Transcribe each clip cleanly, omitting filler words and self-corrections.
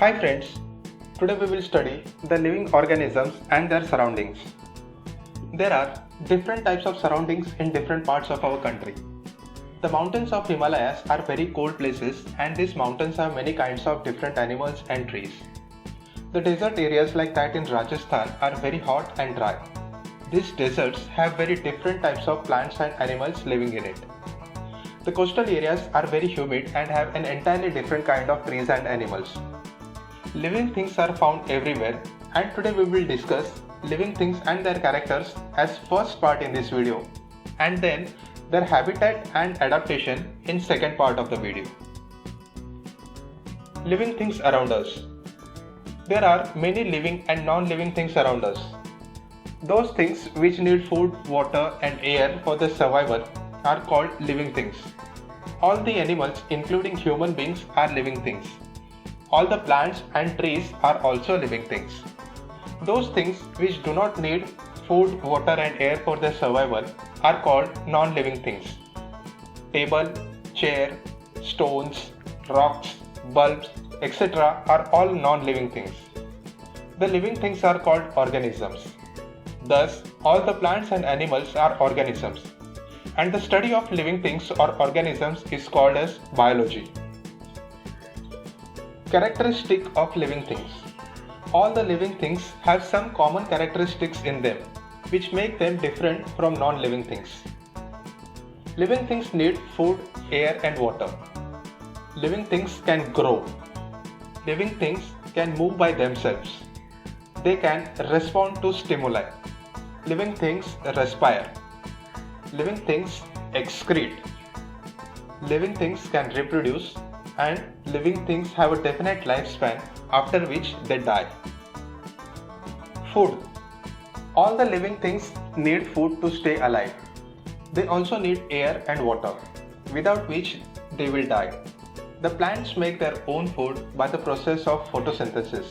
Hi friends, today we will study the living organisms and their surroundings. There are different types of surroundings in different parts of our country. The mountains of Himalayas are very cold places and these mountains have many kinds of different animals and trees. The desert areas like that in Rajasthan are very hot and dry. These deserts have very different types of plants and animals living in it. The coastal areas are very humid and have an entirely different kind of trees and animals. Living things are found everywhere, and today we will discuss living things and their characters as first part in this video, and then their habitat and adaptation in second part of the video. Living things around us. There are many living and non-living things around us. Those things which need food, water and air for their survival are called living things. All the animals including human beings are living things. All the plants and trees are also living things. Those things which do not need food, water and air for their survival are called non-living things. Table, chair, stones, rocks, bulbs, etc. are all non-living things. The living things are called organisms. Thus, all the plants and animals are organisms. And the study of living things or organisms is called as biology. Characteristic of living things. All the living things have some common characteristics in them which make them different from non-living things. Living things need food, air and water. Living things can grow. Living things can move by themselves. They can respond to stimuli. Living things respire. Living things excrete. Living things can reproduce, and living things have a definite lifespan after which they die. Food. All the living things need food to stay alive. They also need air and water, without which they will die. The plants make their own food by the process of photosynthesis,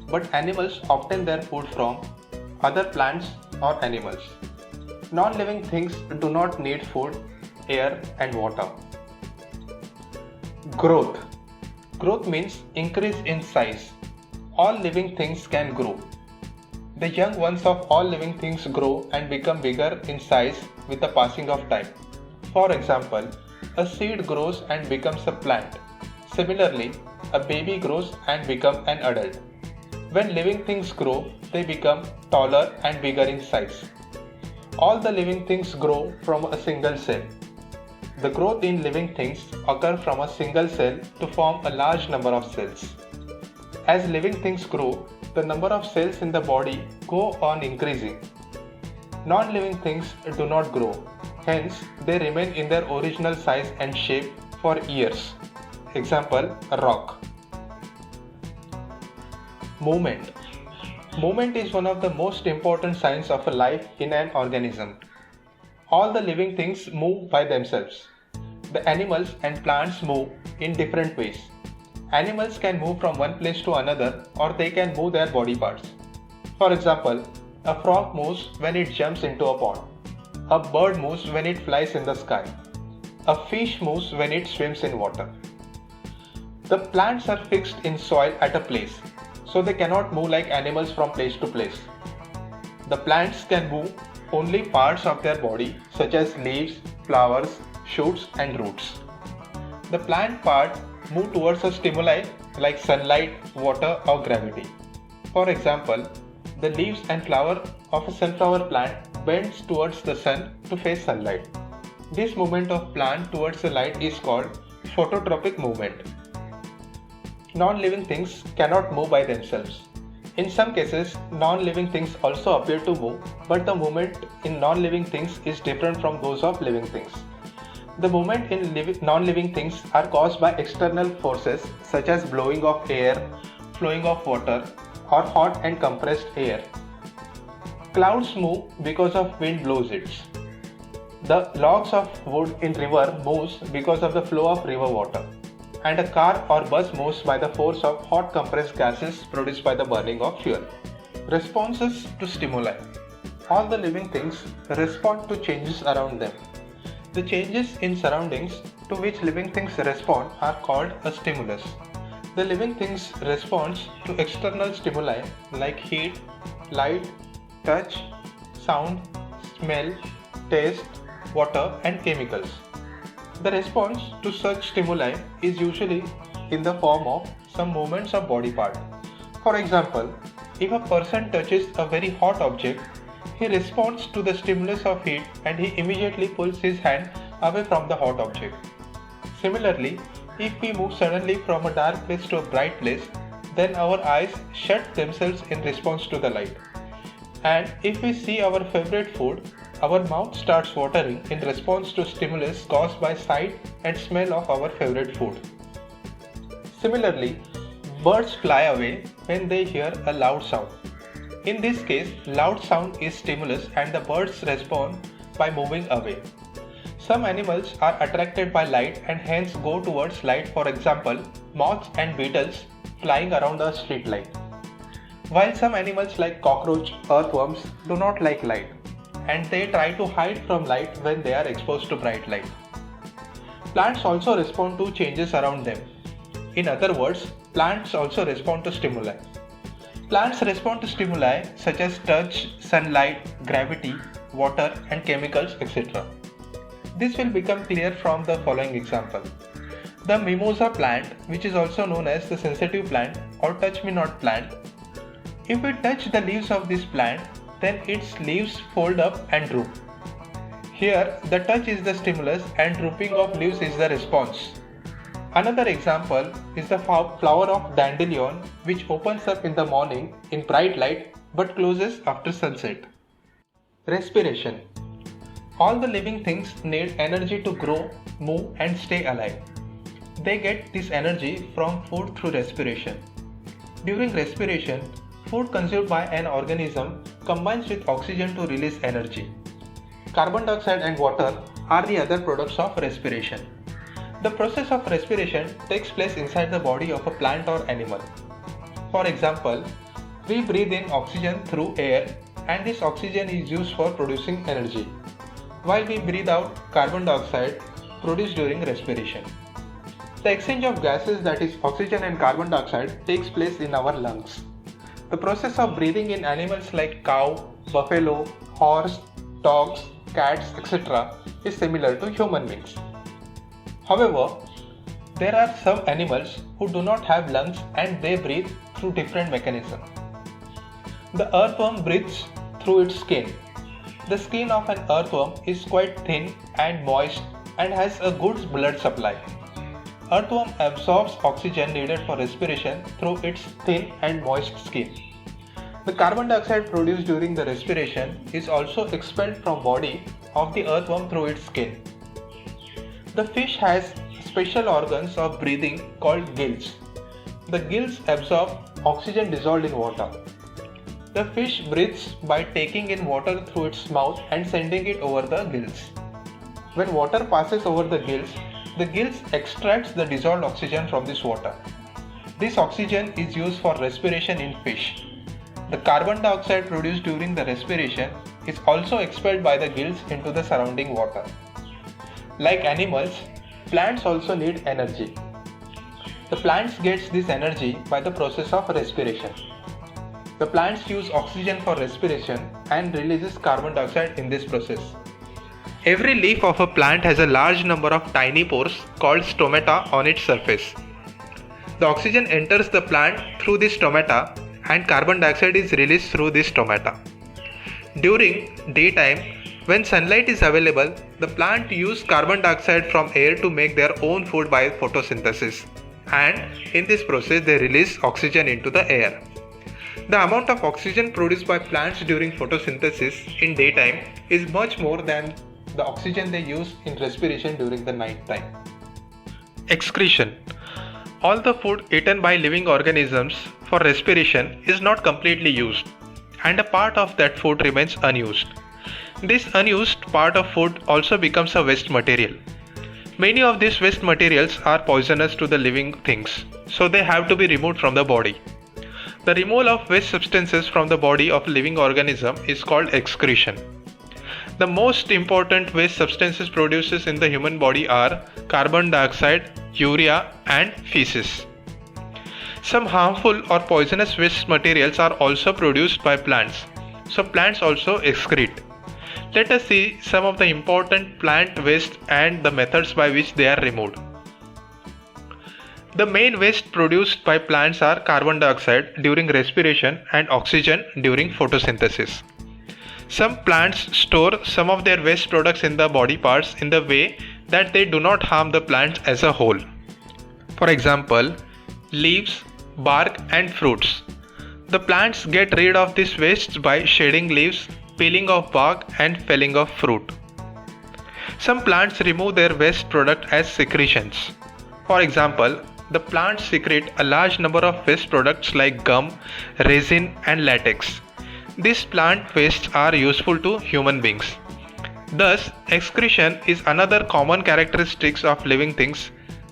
but animals obtain their food from other plants or animals. Non-living things do not need food, air and water. Growth. Growth means increase in size. All living things can grow. The young ones of all living things grow and become bigger in size with the passing of time. For example, a seed grows and becomes a plant. Similarly, a baby grows and becomes an adult. When living things grow, they become taller and bigger in size. All the living things grow from a single cell. The growth in living things occur from a single cell to form a large number of cells. As living things grow, the number of cells in the body go on increasing. Non-living things do not grow, hence they remain in their original size and shape for years. Example, a rock. Movement. Movement is one of the most important signs of a life in an organism. All the living things move by themselves. The animals and plants move in different ways. Animals can move from one place to another, or they can move their body parts. For example, a frog moves when it jumps into a pond. A bird moves when it flies in the sky. A fish moves when it swims in water. The plants are fixed in soil at a place, so they cannot move like animals from place to place. The plants can move only parts of their body such as leaves, flowers, shoots and roots. The plant part move towards a stimuli like sunlight, water or gravity. For example, the leaves and flower of a sunflower plant bends towards the sun to face sunlight. This movement of plant towards the light is called phototropic movement. Non-living things cannot move by themselves. In some cases, non-living things also appear to move, but the movement in non-living things is different from those of living things. The movement in non-living things are caused by external forces such as blowing of air, flowing of water, or hot and compressed air. Clouds move because of wind blows it. The logs of wood in river moves because of the flow of river water. And a car or bus moves by the force of hot compressed gases produced by the burning of fuel. Responses to stimuli. All the living things respond to changes around them. The changes in surroundings to which living things respond are called a stimulus. The living things respond to external stimuli like heat, light, touch, sound, smell, taste, water, and chemicals. The response to such stimuli is usually in the form of some movements of body part. For example, if a person touches a very hot object, he responds to the stimulus of heat and he immediately pulls his hand away from the hot object. Similarly, if we move suddenly from a dark place to a bright place, then our eyes shut themselves in response to the light. And if we see our favorite food, our mouth starts watering in response to stimulus caused by sight and smell of our favorite food. Similarly, birds fly away when they hear a loud sound. In this case, loud sound is stimulus and the birds respond by moving away. Some animals are attracted by light and hence go towards light, for example, moths and beetles flying around a street light. While some animals like cockroach, earthworms do not like light and they try to hide from light when they are exposed to bright light. Plants also respond to changes around them. In other words, plants also respond to stimuli. Plants respond to stimuli such as touch, sunlight, gravity, water and chemicals, etc. This will become clear from the following example. The mimosa plant, which is also known as the sensitive plant or touch-me-not plant, if we touch the leaves of this plant, then its leaves fold up and droop. Here, the touch is the stimulus and drooping of leaves is the response. Another example is the flower of dandelion, which opens up in the morning in bright light but closes after sunset. Respiration. All the living things need energy to grow, move and stay alive. They get this energy from food through respiration. During respiration, food consumed by an organism combines with oxygen to release energy. Carbon dioxide and water are the other products of respiration. The process of respiration takes place inside the body of a plant or animal. For example, we breathe in oxygen through air and this oxygen is used for producing energy, while we breathe out carbon dioxide produced during respiration. The exchange of gases, that is oxygen and carbon dioxide, takes place in our lungs. The process of breathing in animals like cow, buffalo, horse, dogs, cats, etc. is similar to human beings. However, there are some animals who do not have lungs and they breathe through different mechanisms. The earthworm breathes through its skin. The skin of an earthworm is quite thin and moist and has a good blood supply. Earthworm absorbs oxygen needed for respiration through its thin and moist skin. The carbon dioxide produced during the respiration is also expelled from body of the earthworm through its skin. The fish has special organs of breathing called gills. The gills absorb oxygen dissolved in water. The fish breathes by taking in water through its mouth and sending it over the gills. When water passes over the gills extracts the dissolved oxygen from this water. This oxygen is used for respiration in fish. The carbon dioxide produced during the respiration is also expelled by the gills into the surrounding water. Like animals, plants also need energy. The plants get this energy by the process of respiration. The plants use oxygen for respiration and releases carbon dioxide in this process. Every leaf of a plant has a large number of tiny pores called stomata on its surface. The oxygen enters the plant through this stomata and carbon dioxide is released through this stomata. During daytime, when sunlight is available, the plant uses carbon dioxide from air to make their own food by photosynthesis, and in this process they release oxygen into the air. The amount of oxygen produced by plants during photosynthesis in daytime is much more than the oxygen they use in respiration during the night time. Excretion. All the food eaten by living organisms for respiration is not completely used, and a part of that food remains unused. This unused part of food also becomes a waste material. Many of these waste materials are poisonous to the living things, so they have to be removed from the body. The removal of waste substances from the body of a living organism is called excretion. The most important waste substances produced in the human body are carbon dioxide, urea, and feces. Some harmful or poisonous waste materials are also produced by plants, so plants also excrete. Let us see some of the important plant waste and the methods by which they are removed. The main waste produced by plants are carbon dioxide during respiration and oxygen during photosynthesis. Some plants store some of their waste products in the body parts in the way that they do not harm the plants as a whole. For example, leaves, bark and fruits. The plants get rid of this waste by shedding leaves, peeling off bark and felling off fruit. Some plants remove their waste product as secretions. For example, the plants secrete a large number of waste products like gum, resin and latex. These plant wastes are useful to human beings. Thus, excretion is another common characteristic of living things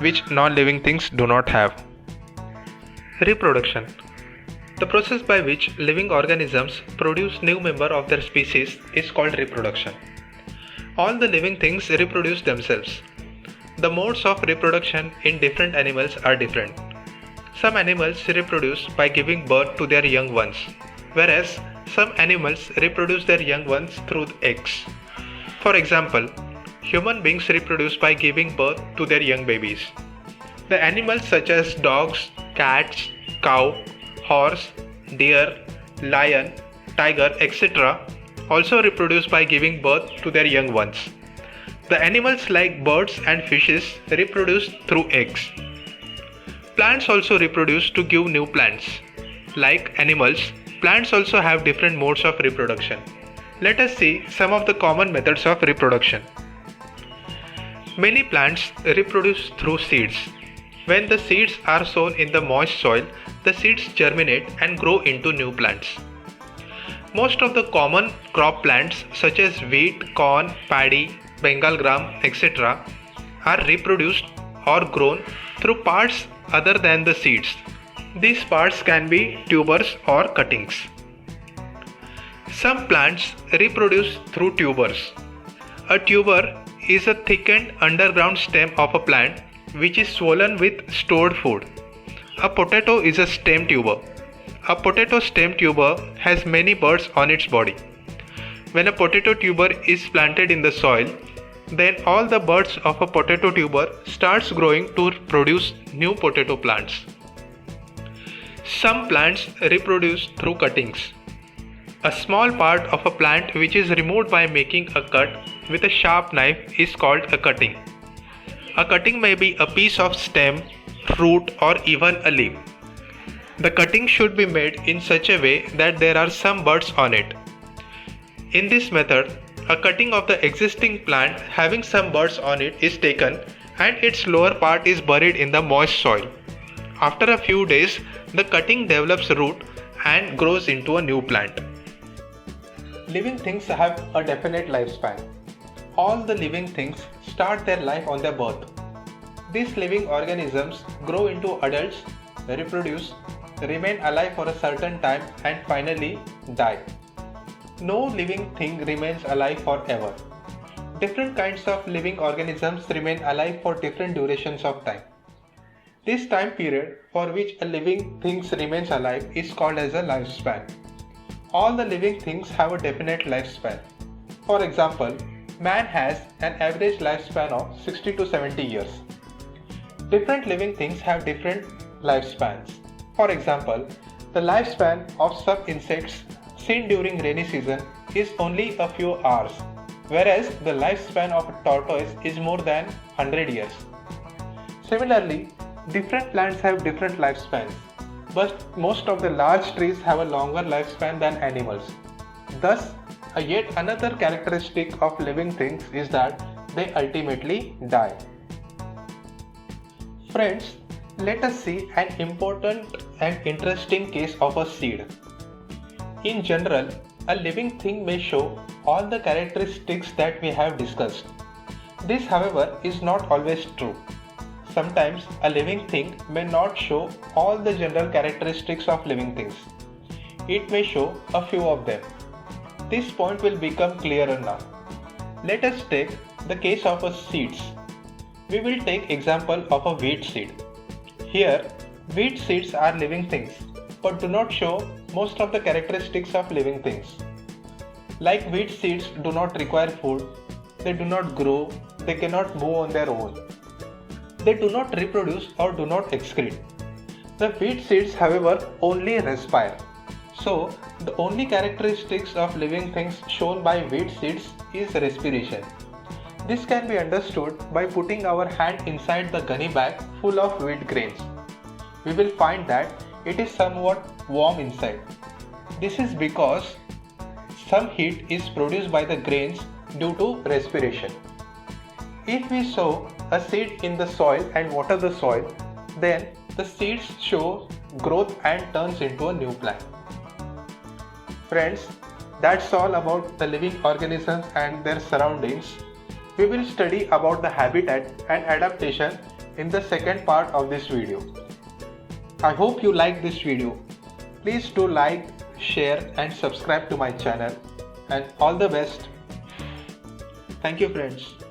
which non-living things do not have. Reproduction. The process by which living organisms produce new member of their species is called reproduction. All the living things reproduce themselves. The modes of reproduction in different animals are different. Some animals reproduce by giving birth to their young ones, whereas some animals reproduce their young ones through eggs. For example, human beings reproduce by giving birth to their young babies. The animals such as dogs, cats, cow, horse, deer, lion, tiger, etc. also reproduce by giving birth to their young ones. The animals like birds and fishes reproduce through eggs. Plants also reproduce to give new plants. Like animals, plants also have different modes of reproduction. Let us see some of the common methods of reproduction. Many plants reproduce through seeds. When the seeds are sown in the moist soil, the seeds germinate and grow into new plants. Most of the common crop plants such as wheat, corn, paddy, Bengal gram, etc. are reproduced or grown through parts other than the seeds. These parts can be tubers or cuttings. Some plants reproduce through tubers. A tuber is a thickened underground stem of a plant which is swollen with stored food. A potato is a stem tuber. A potato stem tuber has many buds on its body. When a potato tuber is planted in the soil, then all the buds of a potato tuber starts growing to produce new potato plants. Some plants reproduce through cuttings. A small part of a plant which is removed by making a cut with a sharp knife is called a cutting. A cutting may be a piece of stem, fruit or even a leaf. The cutting should be made in such a way that there are some buds on it. In this method, a cutting of the existing plant having some buds on it is taken and its lower part is buried in the moist soil. After a few days, the cutting develops root and grows into a new plant. Living things have a definite lifespan. All the living things start their life on their birth. These living organisms grow into adults, reproduce, remain alive for a certain time and finally die. No living thing remains alive forever. Different kinds of living organisms remain alive for different durations of time. This time period for which a living thing remains alive is called as a lifespan. All the living things have a definite lifespan. For example, man has an average lifespan of 60 to 70 years. Different living things have different lifespans. For example, the lifespan of some insects seen during rainy season is only a few hours, whereas the lifespan of a tortoise is more than 100 years. Similarly, different plants have different lifespans, but most of the large trees have a longer lifespan than animals. Thus, yet another characteristic of living things is that they ultimately die. Friends, let us see an important and interesting case of a seed. In general, a living thing may show all the characteristics that we have discussed. This, however, is not always true. Sometimes a living thing may not show all the general characteristics of living things. It may show a few of them. This point will become clearer now. Let us take the case of a seeds. We will take example of a wheat seed. Here, Wheat seeds are living things, but do not show most of the characteristics of living things. Like wheat seeds do not require food, they do not grow, they cannot move on their own. They do not reproduce or do not excrete. The wheat seeds, however, only respire. So, the only characteristics of living things shown by wheat seeds is respiration. This can be understood by putting our hand inside the gunny bag full of wheat grains. We will find that it is somewhat warm inside. This is because some heat is produced by the grains due to respiration. If we sow a seed in the soil and water the soil, then the seeds show growth and turns into a new plant. Friends, that's all about the living organisms and their surroundings. We will study about the habitat and adaptation in the second part of this video. I hope you like this video. Please do like, share and subscribe to my channel, and all the best. Thank you friends.